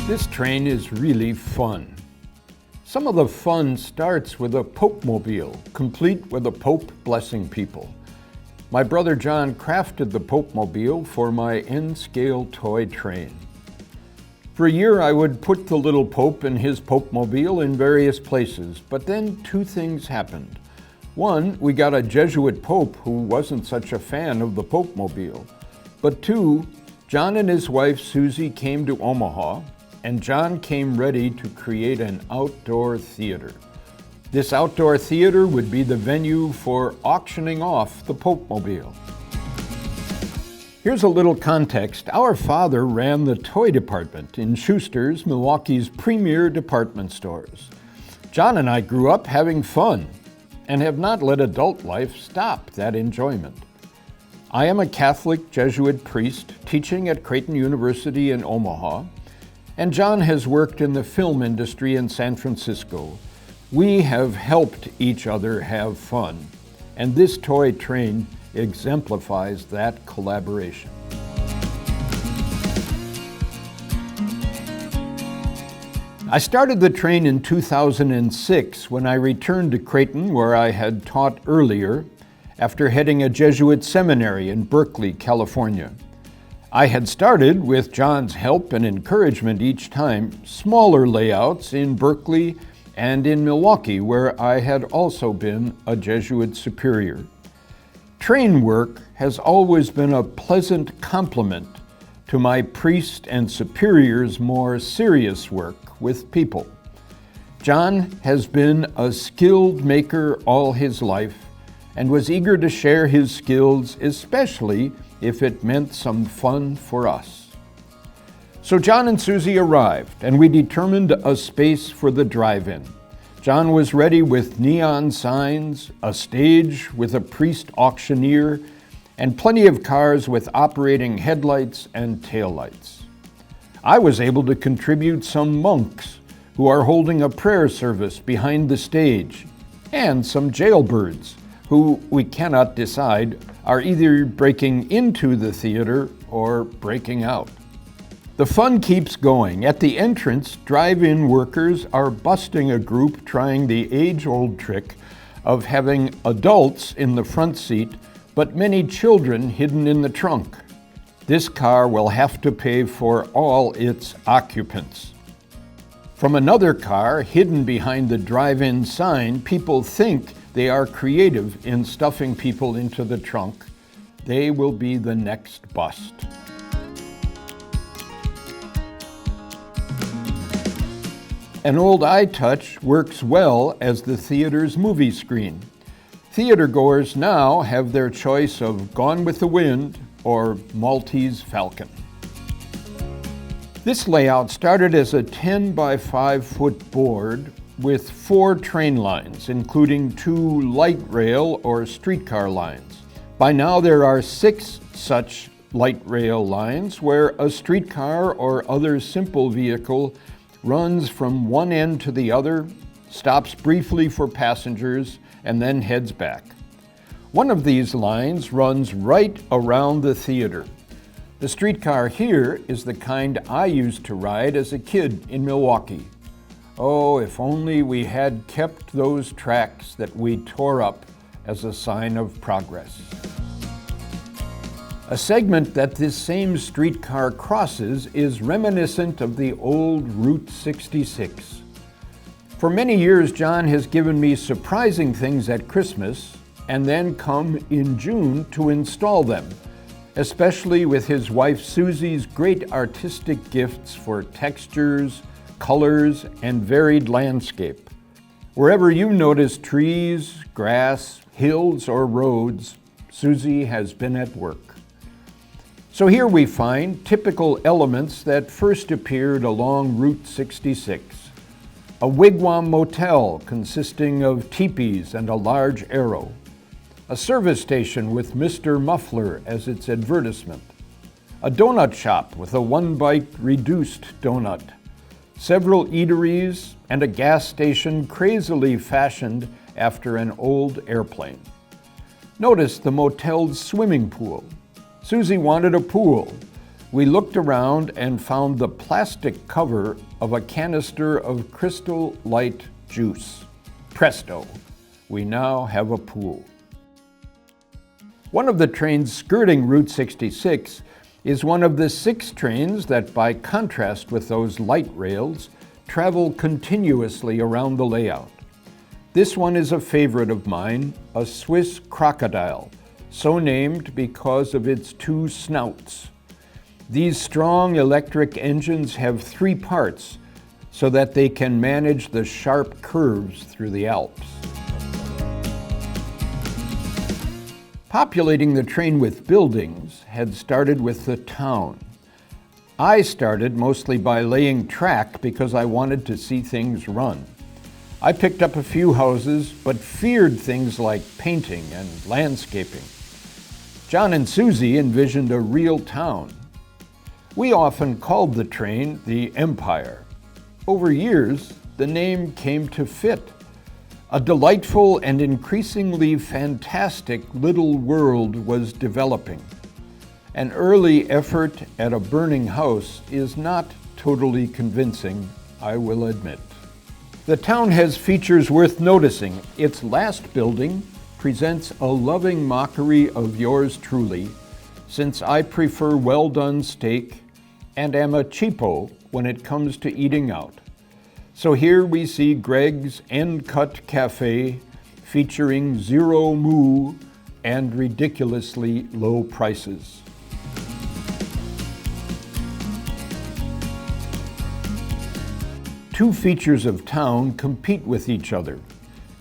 This train is really fun. Some of the fun starts with a Popemobile, complete with a Pope blessing people. My brother John crafted the Popemobile for my N-scale toy train. For a year I would put the little Pope and his Popemobile in various places, but then two things happened. One, we got a Jesuit Pope who wasn't such a fan of the Popemobile. But two, John and his wife Susie came to Omaha, and John came ready to create an outdoor theater. This outdoor theater would be the venue for auctioning off the Popemobile. Here's a little context. Our father ran the toy department in Schuster's, Milwaukee's premier department stores. John and I grew up having fun and have not let adult life stop that enjoyment. I am a Catholic Jesuit priest teaching at Creighton University in Omaha, and John has worked in the film industry in San Francisco. We have helped each other have fun, and this toy train exemplifies that collaboration. I started the train in 2006 when I returned to Creighton, where I had taught earlier, after heading a Jesuit seminary in Berkeley, California. I had started, with John's help and encouragement each time, smaller layouts in Berkeley and in Milwaukee, where I had also been a Jesuit superior. Train work has always been a pleasant complement to my priest and superior's more serious work with people. John has been a skilled maker all his life and was eager to share his skills, especially if it meant some fun for us. So John and Susie arrived, and we determined a space for the drive-in. John was ready with neon signs, a stage with a priest auctioneer, and plenty of cars with operating headlights and taillights. I was able to contribute some monks who are holding a prayer service behind the stage, and some jailbirds who we cannot decide are either breaking into the theater or breaking out. The fun keeps going. At the entrance, drive-in workers are busting a group trying the age-old trick of having adults in the front seat, but many children hidden in the trunk. This car will have to pay for all its occupants. From another car, hidden behind the drive-in sign, people think they are creative in stuffing people into the trunk. They will be the next bust. An old iTouch works well as the theater's movie screen. Theatergoers now have their choice of Gone with the Wind or Maltese Falcon. This layout started as a 10 by 5 foot board with 4 train lines, including 2 light rail or streetcar lines. By now there are 6 such light rail lines where a streetcar or other simple vehicle runs from one end to the other, stops briefly for passengers, and then heads back. One of these lines runs right around the theater. The streetcar here is the kind I used to ride as a kid in Milwaukee. Oh, if only we had kept those tracks that we tore up as a sign of progress. A segment that this same streetcar crosses is reminiscent of the old Route 66. For many years, John has given me surprising things at Christmas and then come in June to install them, especially with his wife Susie's great artistic gifts for textures, colors, and varied landscape. Wherever you notice trees, grass, hills, or roads, Susie has been at work. So here we find typical elements that first appeared along Route 66. A wigwam motel consisting of teepees and a large arrow. A service station with Mr. Muffler as its advertisement. A donut shop with a one-bite reduced donut. Several eateries, and a gas station crazily fashioned after an old airplane. Notice the motel's swimming pool. Susie wanted a pool. We looked around and found the plastic cover of a canister of Crystal Light juice. Presto, we now have a pool. One of the trains skirting Route 66 is one of the 6 trains that, by contrast with those light rails, travel continuously around the layout. This one is a favorite of mine, a Swiss Crocodile, so named because of its 2 snouts. These strong electric engines have 3 parts so that they can manage the sharp curves through the Alps. Populating the train with buildings had started with the town. I started mostly by laying track because I wanted to see things run. I picked up a few houses, but feared things like painting and landscaping. John and Susie envisioned a real town. We often called the train the Empire. Over years, the name came to fit. A delightful and increasingly fantastic little world was developing. An early effort at a burning house is not totally convincing, I will admit. The town has features worth noticing. Its last building presents a loving mockery of yours truly, since I prefer well-done steak and am a cheapo when it comes to eating out. So here we see Greg's End Cut Cafe featuring zero moo and ridiculously low prices. Two features of town compete with each other.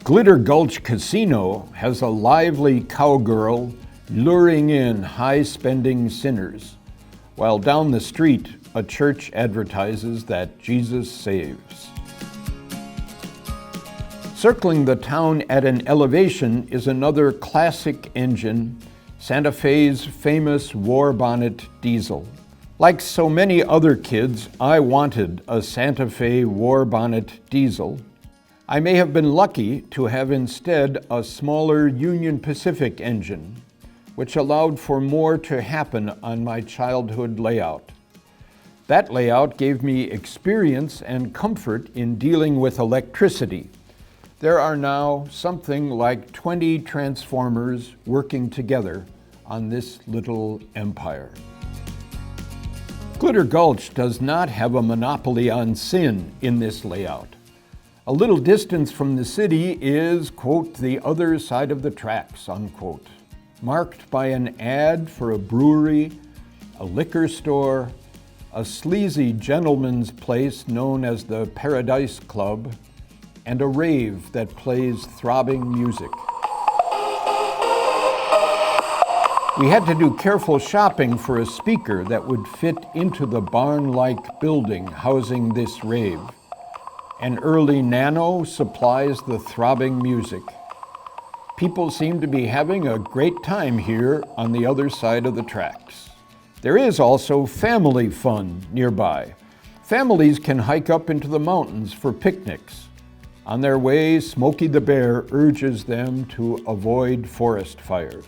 Glitter Gulch Casino has a lively cowgirl luring in high-spending sinners, while down the street, a church advertises that Jesus saves. Circling the town at an elevation is another classic engine, Santa Fe's famous war bonnet diesel. Like so many other kids, I wanted a Santa Fe war bonnet diesel. I may have been lucky to have instead a smaller Union Pacific engine, which allowed for more to happen on my childhood layout. That layout gave me experience and comfort in dealing with electricity. There are now something like 20 transformers working together on this little empire. Glitter Gulch does not have a monopoly on sin in this layout. A little distance from the city is, quote, the other side of the tracks, unquote, marked by an ad for a brewery, a liquor store, a sleazy gentleman's place known as the Paradise Club, and a rave that plays throbbing music. We had to do careful shopping for a speaker that would fit into the barn-like building housing this rave. An early Nano supplies the throbbing music. People seem to be having a great time here on the other side of the tracks. There is also family fun nearby. Families can hike up into the mountains for picnics. On their way, Smokey the Bear urges them to avoid forest fires.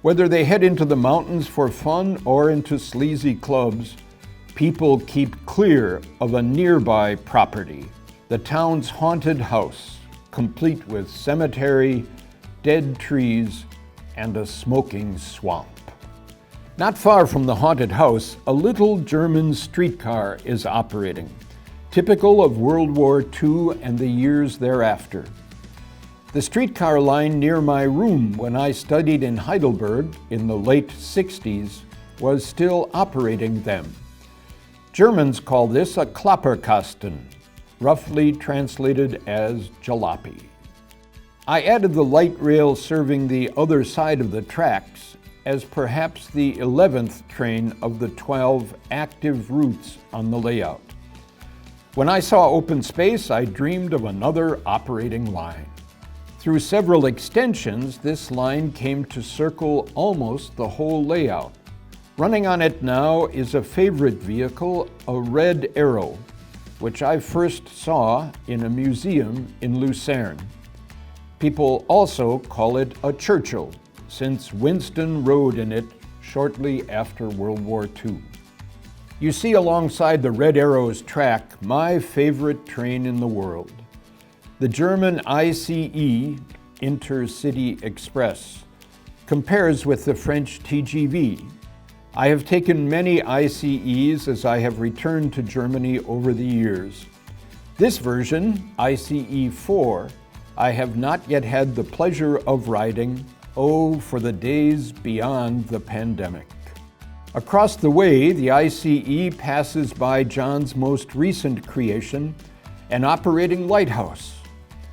Whether they head into the mountains for fun or into sleazy clubs, people keep clear of a nearby property, the town's haunted house, complete with cemetery, dead trees, and a smoking swamp. Not far from the haunted house, a little German streetcar is operating, typical of World War II and the years thereafter. The streetcar line near my room when I studied in Heidelberg in the late 60s was still operating them. Germans call this a Klapperkasten, roughly translated as Jalopy. I added the light rail serving the other side of the tracks as perhaps the 11th train of the 12 active routes on the layout. When I saw open space, I dreamed of another operating line. Through several extensions, this line came to circle almost the whole layout. Running on it now is a favorite vehicle, a Red Arrow, which I first saw in a museum in Lucerne. People also call it a Churchill, since Winston rode in it shortly after World War II. You see alongside the Red Arrow's track my favorite train in the world, the German ICE Intercity Express, compares with the French TGV. I have taken many ICEs as I have returned to Germany over the years. This version, ICE 4, I have not yet had the pleasure of riding. Oh, for the days beyond the pandemic. Across the way, the ICE passes by John's most recent creation, an operating lighthouse.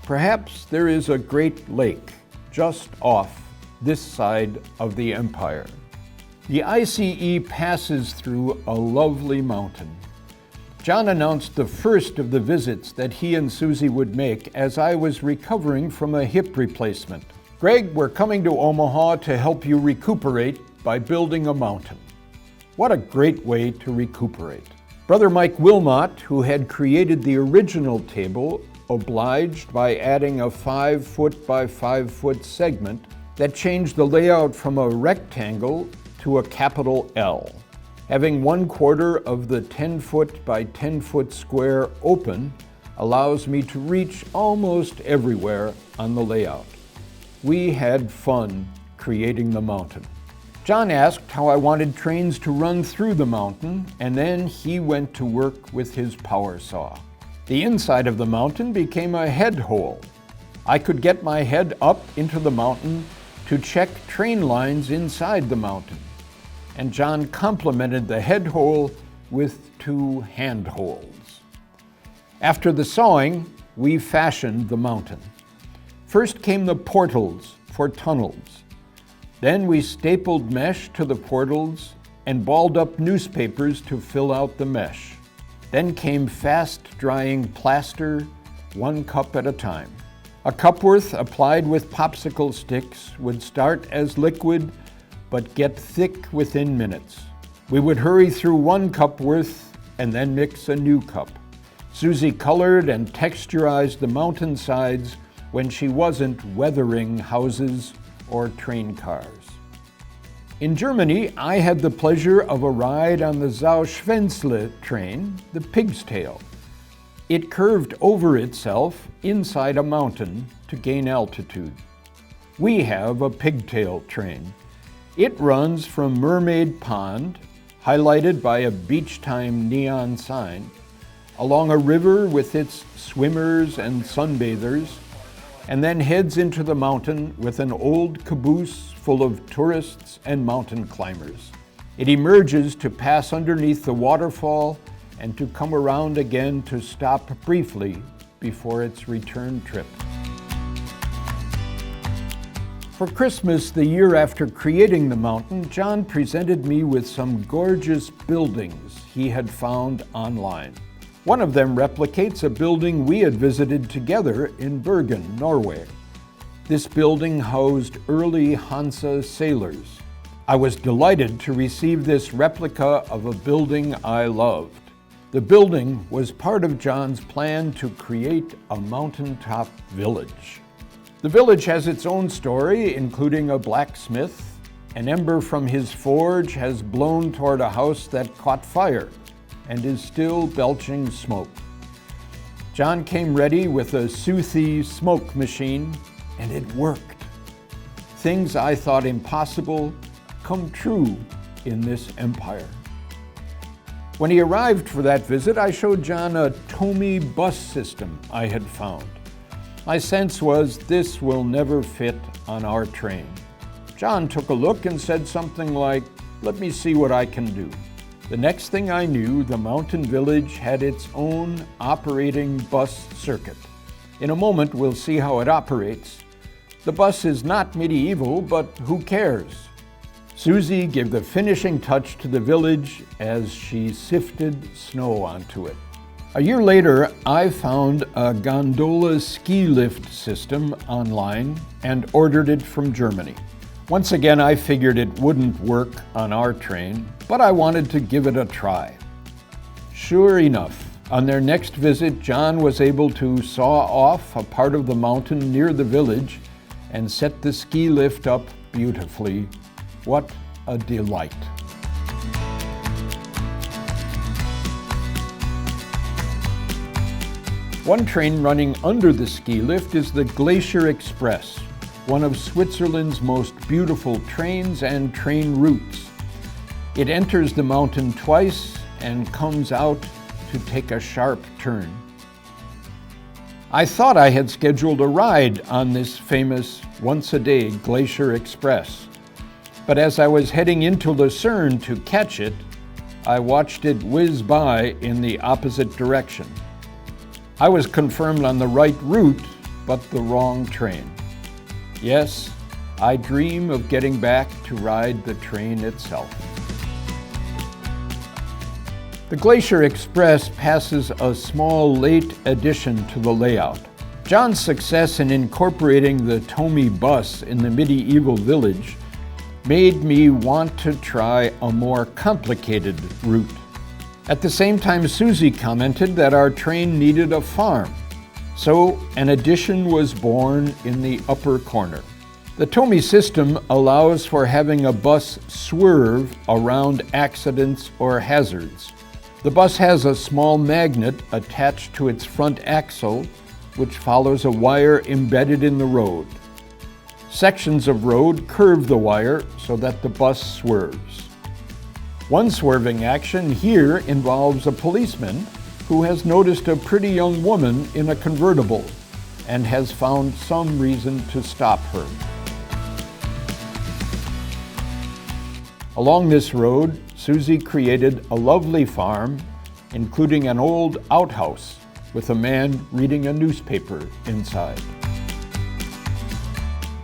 Perhaps there is a great lake just off this side of the empire. The ICE passes through a lovely mountain. John announced the first of the visits that he and Susie would make as I was recovering from a hip replacement. Greg, we're coming to Omaha to help you recuperate by building a mountain. What a great way to recuperate. Brother Mike Wilmot, who had created the original table, obliged by adding a 5-foot by 5-foot segment that changed the layout from a rectangle to a capital L. Having 1/4 of the 10-foot by 10-foot square open allows me to reach almost everywhere on the layout. We had fun creating the mountain. John asked how I wanted trains to run through the mountain, and then he went to work with his power saw. The inside of the mountain became a head hole. I could get my head up into the mountain to check train lines inside the mountain. And John complemented the head hole with 2 hand holes. After the sawing, we fashioned the mountain. First came the portals for tunnels. Then we stapled mesh to the portals and balled up newspapers to fill out the mesh. Then came fast-drying plaster, 1 cup at a time. A cupworth applied with popsicle sticks would start as liquid but get thick within minutes. We would hurry through 1 cup worth and then mix a new cup. Susie colored and texturized the mountain sides when she wasn't weathering houses or train cars. In Germany, I had the pleasure of a ride on the Sauschwänzle train, the Pig's Tail. It curved over itself inside a mountain to gain altitude. We have a Pigtail Train. It runs from Mermaid Pond, highlighted by a beach time neon sign, along a river with its swimmers and sunbathers, and then heads into the mountain with an old caboose full of tourists and mountain climbers. It emerges to pass underneath the waterfall and to come around again to stop briefly before its return trip. For Christmas, the year after creating the mountain, John presented me with some gorgeous buildings he had found online. One of them replicates a building we had visited together in Bergen, Norway. This building housed early Hansa sailors. I was delighted to receive this replica of a building I loved. The building was part of John's plan to create a mountaintop village. The village has its own story, including a blacksmith. An ember from his forge has blown toward a house that caught fire and is still belching smoke. John came ready with a Soothie smoke machine, and it worked. Things I thought impossible come true in this empire. When he arrived for that visit, I showed John a Tomy bus system I had found. My sense was this will never fit on our train. John took a look and said something like, "Let me see what I can do." The next thing I knew, the mountain village had its own operating bus circuit. In a moment, we'll see how it operates. The bus is not medieval, but who cares? Susie gave the finishing touch to the village as she sifted snow onto it. A year later, I found a gondola ski lift system online and ordered it from Germany. Once again, I figured it wouldn't work on our train, but I wanted to give it a try. Sure enough, on their next visit, John was able to saw off a part of the mountain near the village and set the ski lift up beautifully. What a delight. One train running under the ski lift is the Glacier Express, one of Switzerland's most beautiful trains and train routes. It enters the mountain twice and comes out to take a sharp turn. I thought I had scheduled a ride on this famous once-a-day Glacier Express, but as I was heading into Lucerne to catch it, I watched it whiz by in the opposite direction. I was confirmed on the right route, but the wrong train. Yes, I dream of getting back to ride the train itself. The Glacier Express passes a small late addition to the layout. John's success in incorporating the Tomy bus in the medieval village made me want to try a more complicated route. At the same time, Susie commented that our train needed a farm, so an addition was born in the upper corner. The Tomy system allows for having a bus swerve around accidents or hazards. The bus has a small magnet attached to its front axle, which follows a wire embedded in the road. Sections of road curve the wire so that the bus swerves. One swerving action here involves a policeman who has noticed a pretty young woman in a convertible and has found some reason to stop her. Along this road, Susie created a lovely farm, including an old outhouse with a man reading a newspaper inside.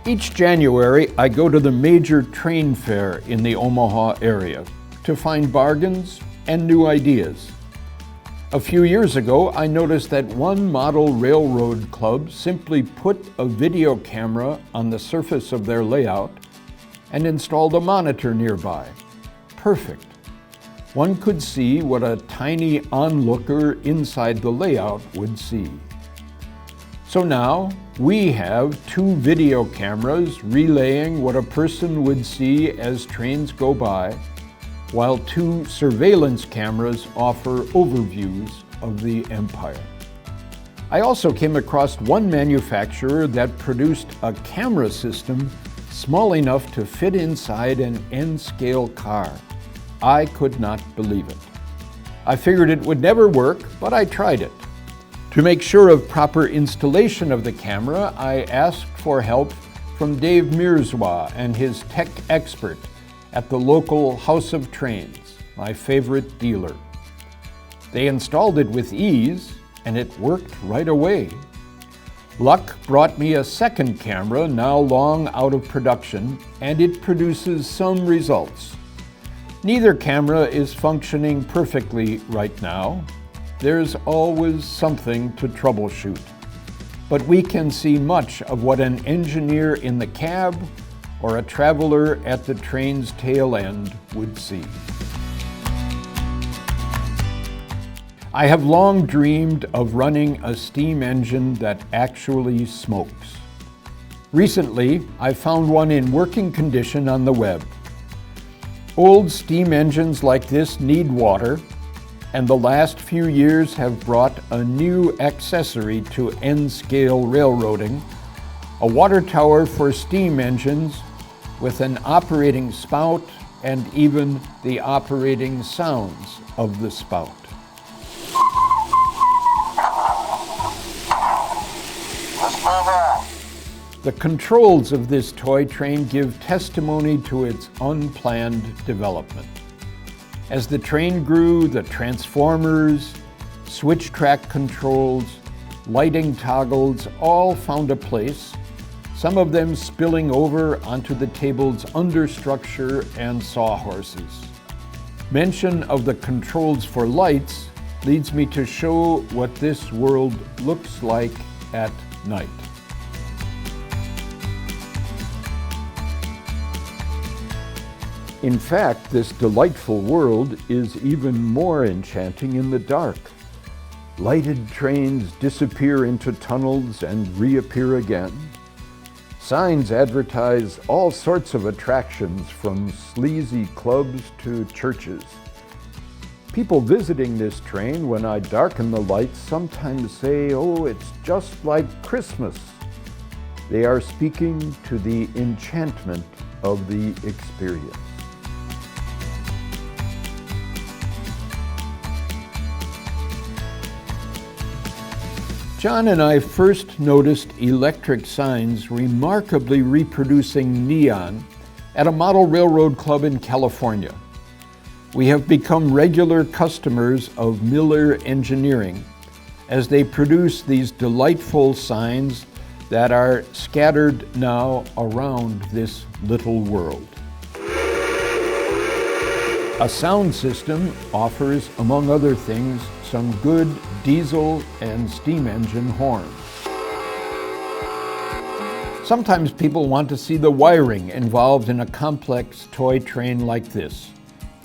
Each January, I go to the major train fair in the Omaha area to find bargains and new ideas. A few years ago, I noticed that one model railroad club simply put a video camera on the surface of their layout and installed a monitor nearby. Perfect. One could see what a tiny onlooker inside the layout would see. So now we have 2 video cameras relaying what a person would see as trains go by, while 2 surveillance cameras offer overviews of the empire. I also came across one manufacturer that produced a camera system small enough to fit inside an N-scale car. I could not believe it. I figured it would never work, but I tried it. To make sure of proper installation of the camera, I asked for help from Dave Mirzwa and his tech expert at the local House of Trains, my favorite dealer. They installed it with ease, and it worked right away. Luck brought me a second camera, now long out of production, and it produces some results. Neither camera is functioning perfectly right now. There's always something to troubleshoot. But we can see much of what an engineer in the cab or a traveler at the train's tail end would see. I have long dreamed of running a steam engine that actually smokes. Recently, I found one in working condition on the web. Old steam engines like this need water, and the last few years have brought a new accessory to N-scale railroading, a water tower for steam engines with an operating spout and even the operating sounds of the spout. The controls of this toy train give testimony to its unplanned development. As the train grew, the transformers, switch track controls, lighting toggles all found a place, some of them spilling over onto the table's understructure and sawhorses. Mention of the controls for lights leads me to show what this world looks like at night. In fact, this delightful world is even more enchanting in the dark. Lighted trains disappear into tunnels and reappear again. Signs advertise all sorts of attractions, from sleazy clubs to churches. People visiting this train, when I darken the lights, sometimes say, "Oh, it's just like Christmas." They are speaking to the enchantment of the experience. John and I first noticed electric signs remarkably reproducing neon at a model railroad club in California. We have become regular customers of Miller Engineering as they produce these delightful signs that are scattered now around this little world. A sound system offers, among other things, some good diesel and steam engine horns. Sometimes people want to see the wiring involved in a complex toy train like this.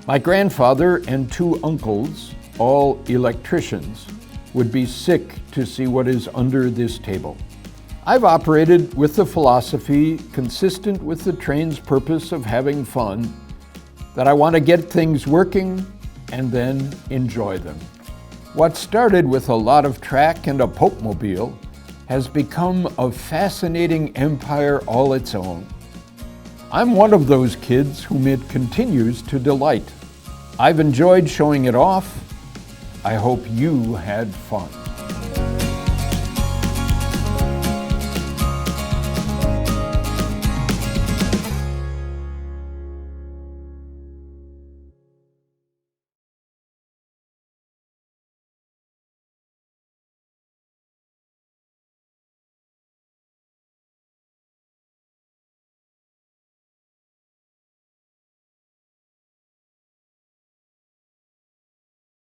My grandfather and two uncles, all electricians, would be sick to see what is under this table. I've operated with the philosophy, consistent with the train's purpose of having fun, that I want to get things working and then enjoy them. What started with a lot of track and a Popemobile has become a fascinating empire all its own. I'm one of those kids whom it continues to delight. I've enjoyed showing it off. I hope you had fun.